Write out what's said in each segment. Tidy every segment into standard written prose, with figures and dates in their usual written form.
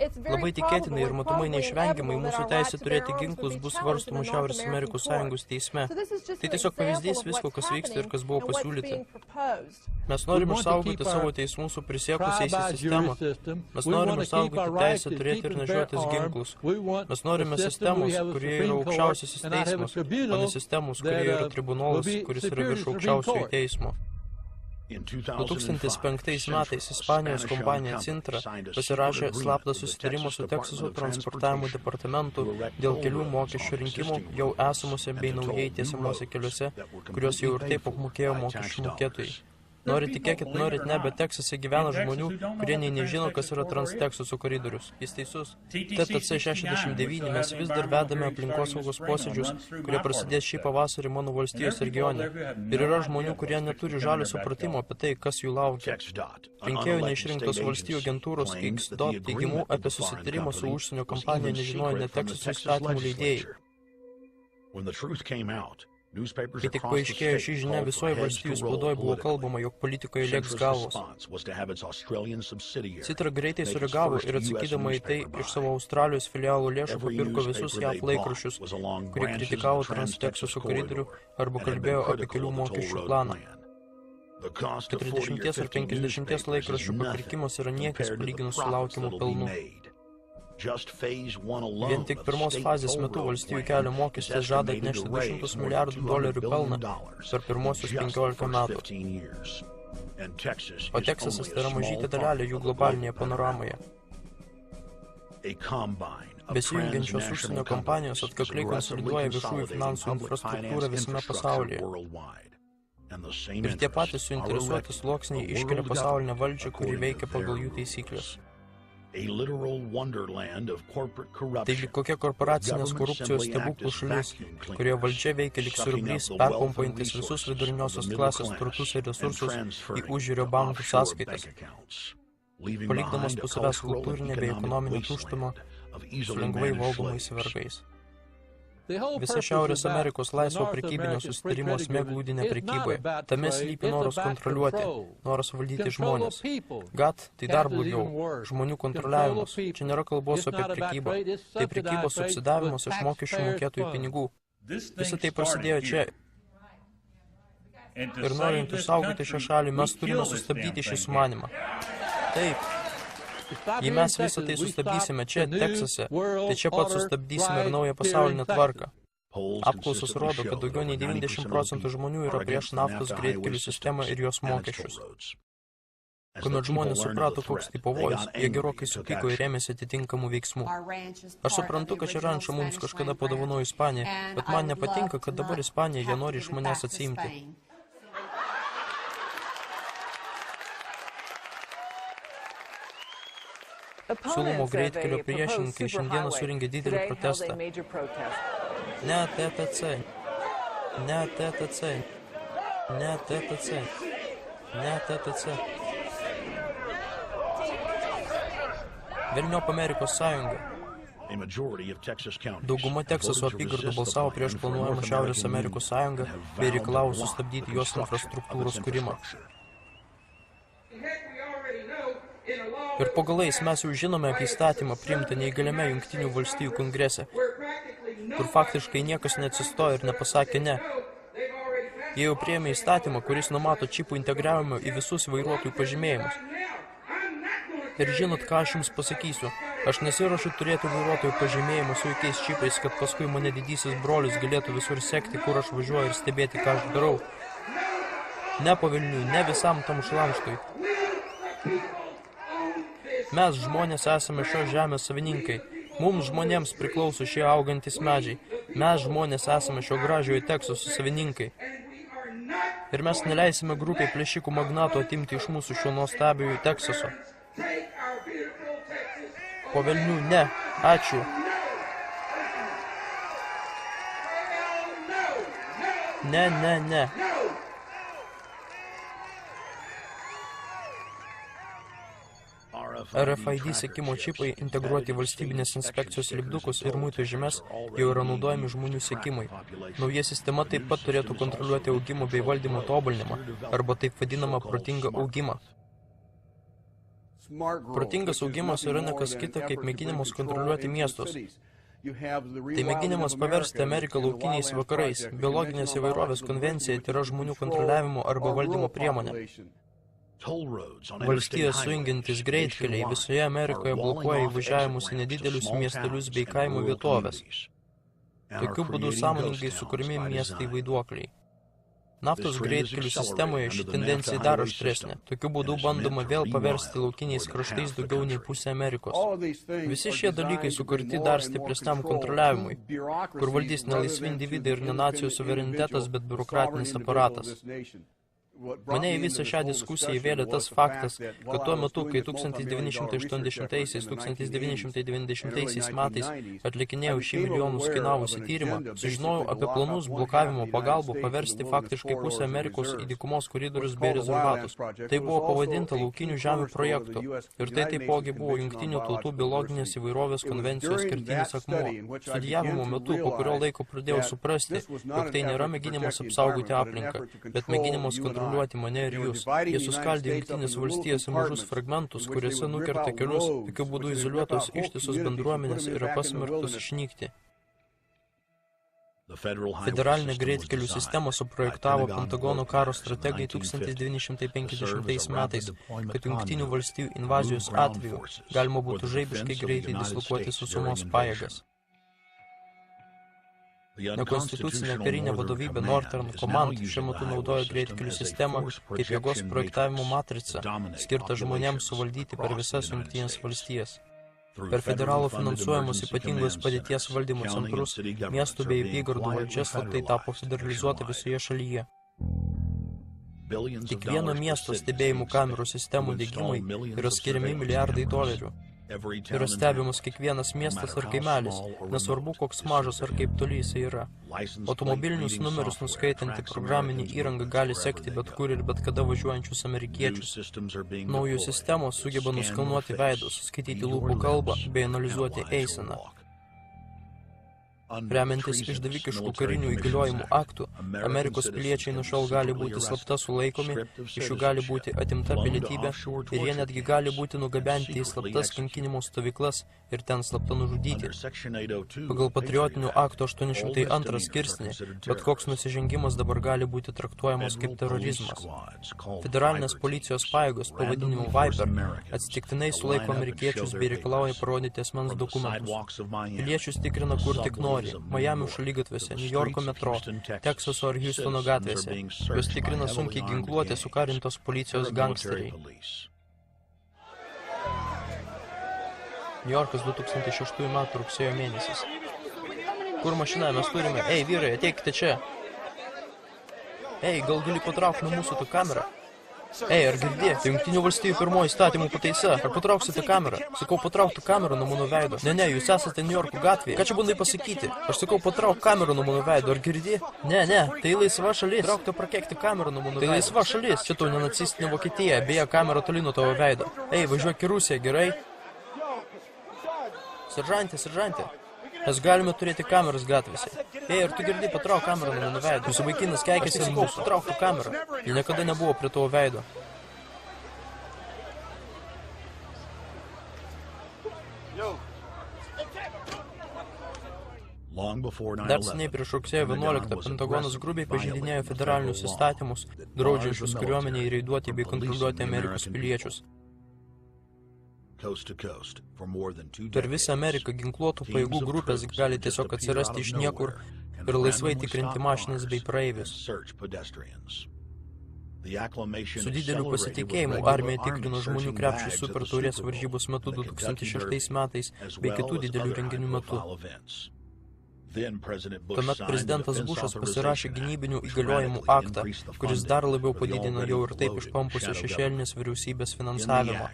Labai tikėtinai ir matomai neišvengiamai mūsų teisė turėti ginklus bus svarstoma Šiaurės Amerikos Sąjungos teisme. Tai tiesiog pavyzdys visko, kas vyksta ir kas buvo pasiūlyta. Mes norime išsaugoti savo teismų su prisiekusiais į sistemą. Mes norime saugoti teisę turėti ir nešiotis ginklus. Mes norime sistemos, kurie yra aukščiausiasis teismas, o ne sistemos, kurie yra tribunolas, kuris yra virš aukščiausiojo teismo. 2005 metais Ispanijos kompanija Cintra pasirašė slaptą susitarimą su Teksaso transportavimo departamentu dėl kelių mokesčių rinkimų jau esamuose bei naujai tiesiamuose keliuose, kuriuos jau ir taip apmokėjo mokesčių mokėtojai. Norit tikėkit, norit ne, bet Teksase gyvena žmonių, kurie nei nežino, kas yra Trans-Teksaso koridorius. Jis teisus. TTC 69 mes vis dar vedame aplinkosaugos posėdžius, kurie prasidės šį pavasarį mano valstijos regione. Ir yra žmonių, kurie neturi žalio supratimo apie tai, kas jų laukia. Rinkėjų neišrinktos valstijų agentūros XDOT teigimu apie susitarimą su užsienio kampanija nežinojo net Teksaso įstatymų leidėjai. Kai tik paaiškėjo ši žinia, visoje valstijų spaudoje buvo kalbama, jog politikoje lėks galvos. Citra greitai sureagavo ir atsakydama į tai iš savo Australijos filialo lėšų papirko visus JAV laikraščius, kurie kritikavo Trans-Teksaso koridorių arba kalbėjo apie kelių mokesčių planą. 40 ar 50 laikraščių papirkimas yra niekis palyginus su laukiamu pelnu. Vien tik pirmos fazės metu valstijų kelio mokestis žada atnešti $200 milijardų pelną per pirmosius 15 metų. O Teksasas tai yra mažytė dalelė jų globalinėje panoramoje. Besijungiančios užsienio kompanijos atkakliai konsoliduoja viešųjų finansų infrastruktūrą visame pasaulyje. Ir tie patys suinteresuoti sluoksniai iškelia pasaulinę valdžią, kuri veikia pagal jų taisyklės. Taigi kokia korporacinės korupcijos stebuklų šalis, kurioje valdžia veikia lyg siurblys, perpompuojantis visus viduriniosios klasės turtus ir resursus į užjūrio bankų sąskaitas, palikdamas po savęs kultūrinę bei ekonominę tuštumą su lengvai valdomais vergais. Visa Šiaurės Amerikos laisvo prekybinio susitarimo esmė glūdi ne prekyboje. Tame slypi noras kontroliuoti, noras valdyti žmonės. GATT tai dar blogiau, žmonių kontroliavimas. Čia nėra kalbos apie prekybą. Tai prekybos subsidavimas iš mokesčių mokėtojų pinigų. Visa tai prasidėjo čia. Ir norint išsaugoti šią šalį, mes turime sustabdyti šį sumanimą. Taip. Jei mes visą tai sustabdysime čia, Teksase, tai čia pat sustabdysime ir naują pasaulinę tvarką. Apklausos rodo, kad daugiau nei 90% žmonių yra prieš naftos greitkelių sistemą ir jos mokesčius. Kuomet žmonės suprato, koks tai pavojus, jie gerokai supyko ir ėmėsi atitinkamų veiksmų. Aš suprantu, kad čia rančą mums kažkada padovanojo Ispanija, bet man nepatinka, kad dabar Ispanija jie nori iš manęs atsiimti. Siūlomo greitkelio priešininkai šiandieną surengė didelį protestą. Ne TTC. Ne TTC. Ne TTC. Ne TTC. Velniop Amerikos sąjunga. Dauguma Teksaso apygardų balsavo prieš planuojamą Šiaurės Amerikos sąjungą bei reikalavo sustabdyti jos infrastruktūros kūrimą. Ir po galais mes jau žinome apie įstatymą priimtą neįgaliame Jungtinių valstijų kongrese, kur faktiškai niekas neatsistojo ir nepasakė ne. Jie jau priėmė įstatymą, kuris numato čipų integravimą į visus vairuotojų pažymėjimus. Ir žinot, ką aš jums pasakysiu, aš nesiruošiu turėti vairuotojų pažymėjimų su jokiais čipais, kad paskui mane didysis brolis galėtų visur sekti, kur aš važiuoju ir stebėti, ką aš darau. Ne po velnių, ne visam tam šlamštui. Mes, žmonės, esame šios žemės savininkai. Mums, žmonėms, priklauso šie augantis medžiai. Mes, žmonės, esame šio gražiojo Teksaso savininkai. Ir mes neleisime grupiai plėšikų magnatų atimti iš mūsų šio nuostabiojo Teksaso. Po velnių, ne. Ačiū. Ne, ne, ne. RFID sekimo čipai integruoti valstybinės inspekcijos lipdukus ir muitų žymes jau yra naudojami žmonių sekimui. Nauja sistema taip pat turėtų kontroliuoti augimo bei valdymo tobulinimą, arba taip vadinamą protingą augimą. Protingas augimas yra ne kas kita, kaip mėginimas kontroliuoti miestus. Tai mėginimas paversti Ameriką laukiniais vakarais. Biologinės įvairovės konvencija tai yra žmonių kontroliavimo arba valdymo priemonė. Valstijos sujungiantys greitkeliai visoje Amerikoje blokuoja įvažiavimus į nedidelius miestelius bei kaimo vietovės. Tokiu būdu sąmoningai sukūrimi miestai vaiduokliai. Naftos greitkelių sistemoje ši tendencija dar aštresnė. Tokiu būdu bandoma vėl paversti laukiniais kraštais daugiau nei pusę Amerikos. Visi šie dalykai sukurti dar stipresniam kontroliavimui, kur valdys ne laisvi individai ir ne nacijos suverenitetas, bet biurokratinis aparatas. Mane į visą šią diskusiją įvėlė tas faktas, kad tuo metu, kai 1980–1990 metais atlikinėjau šį milijonus kainavusį tyrimą, sužinojau apie planus blokavimo pagalbų paversti faktiškai pusę Amerikos į dykumos koridorius bei rezervatus. Tai buvo pavadinta laukinių žemių projektu ir tai taipogi buvo Jungtinių tautų biologinės įvairovės konvencijos kertinis akmuo. Studijavimo metu, po kurio laiko pradėjau suprasti, jog tai nėra mėginimas apsaugoti aplinką, bet mėginimas kontroliuoti mane ir jūs. Jie suskaldė Jungtinės valstijas į mažus fragmentus, kuriuose nukerta kelius, tokiu būdu izoliuotos ištisos bendruomenės yra pasmerktos išnykti. Federalinę greitkelių sistemą suprojektavo Pentagono karo strategai 1950 metais, kad Jungtinių valstijų invazijos atveju galima būtų žaibiškai greitai dislokuoti sausumos pajėgas. Nekonstitucinė karinė vadovybė Northern Command šiuo metu naudoja greitkelių sistemą kaip jėgos projektavimo matricą, skirtą žmonėms suvaldyti per visas Jungtinės valstijas. Per federalų finansuojamus ypatingos padėties valdymo centrus, miestų bei apygardų valdžia slaptai tapo federalizuota visoje šalyje. Kiekvieno miesto stebėjimų kamerų sistemų diegimui yra skiriami milijardai dolerių. Yra stebimas kiekvienas miestas ar kaimelis, nesvarbu koks mažas ar kaip toli jisai yra. Automobilinius numerius nuskaitanti programinį įrangą gali sekti bet kur ir bet kada važiuojančius amerikiečius. Naujos sistemos sugeba nuskanuoti veidus, skaityti lūpų kalbą bei analizuoti eiseną. Remiantis išdavikiškų karinių įgaliojimų aktų, Amerikos piliečiai nuo šiol gali būti slapta sulaikomi, iš jų gali būti atimta pilietybė ir jie netgi gali būti nugabenti į slaptas kankinimo stovyklas ir ten slapta nužudyti. Pagal patriotinių aktų 802 skirsnį, bet koks nusižengimas dabar gali būti traktuojamas kaip terorizmas. Federalinės policijos pajėgos pavadinimu Viper atsitiktinai sulaiko amerikiečius bei reikalauja parodyti asmens dokumentus. Piliečius tikrina kur tik nori. Majamio šaligatviuose, Niujorko metro, Teksaso ar Houstono gatvėse. Juos tikrina sunkiai ginkluoti sukarintos policijos gangsteriai. Niujorkas 2006 metų rugsėjo mėnesis. Kur mašina mes turime? Ei, vyrai, ateikite čia. Ei, gal gali patraukti nuo mūsų tą kamerą? Ei, ar girdė? Tai Jungtinių valstijų pirmoji įstatymų pataisa. Ar patrauksite kamerą? Sakau, patraukti kamerą nuo mano veido. Ne, jūs esate Niujorko gatvėje. Ką čia bandai pasakyti? Aš sakau, patrauk kamerą nuo mano veido. Ar girdė? Ne, tai laisva šalis. Traukti prakeikti kamerą nuo mano veido. Tai laisva šalis. Čia tau ne nacistinė Vokietija. Beje, kamera toli nuo tavo veido. Ei, važiuok į Rusiją, gerai? Seržantė. Mes galime turėti kameras gatvėse. Ei, ar tu girdi, patrauk kamerą nuo mano veido. Jūsų vaikinas keikėsi ant mūsų. Patrauk tu kamerą. Ji niekada nebuvo prie tavo veido. Dar seniai prieš rugsėjo 11 Pentagonas grubiai pažeidinėjo federalinius įstatymus, draudžiančius kariuomenei reiduoti bei kontroliuoti Amerikos piliečius. Per visą Ameriką ginkluotų pajėgų grupės gali tiesiog atsirasti iš niekur ir laisvai tikrinti mašinas bei praeivius. Su dideliu pasitikėjimu armija tikrino žmonių krepšių super taurės varžybos metu 2006 metais bei kitų didelių renginių metu. Tuomet prezidentas Bušas pasirašė gynybinių įgaliojimų aktą, kuris dar labiau padidino jau ir taip išpampusią šešėlinės vyriausybės finansavimą.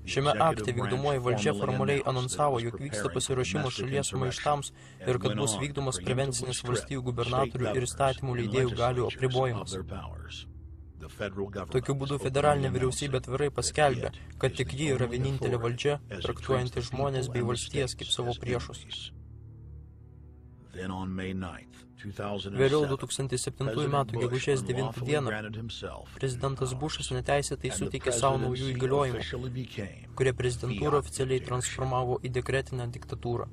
Šiame akte vykdomoji valdžia formaliai anonsavo, jog vyksta pasiruošimas šalies maištams ir kad bus vykdomas prevencinis valstijų gubernatorių ir įstatymų leidėjų galių apribojimas. Tokiu būdu federalinė vyriausybė atvirai paskelbė, kad tik ji yra vienintelė valdžia, traktuojanti žmonės bei valstijas kaip savo priešus. Vėliau 2007 m. gegužės 9 dieną prezidentas Bušas neteisėtai suteikė savo naujų įgaliojimų, kurie prezidentūrą oficialiai transformavo į dekretinę diktatūrą.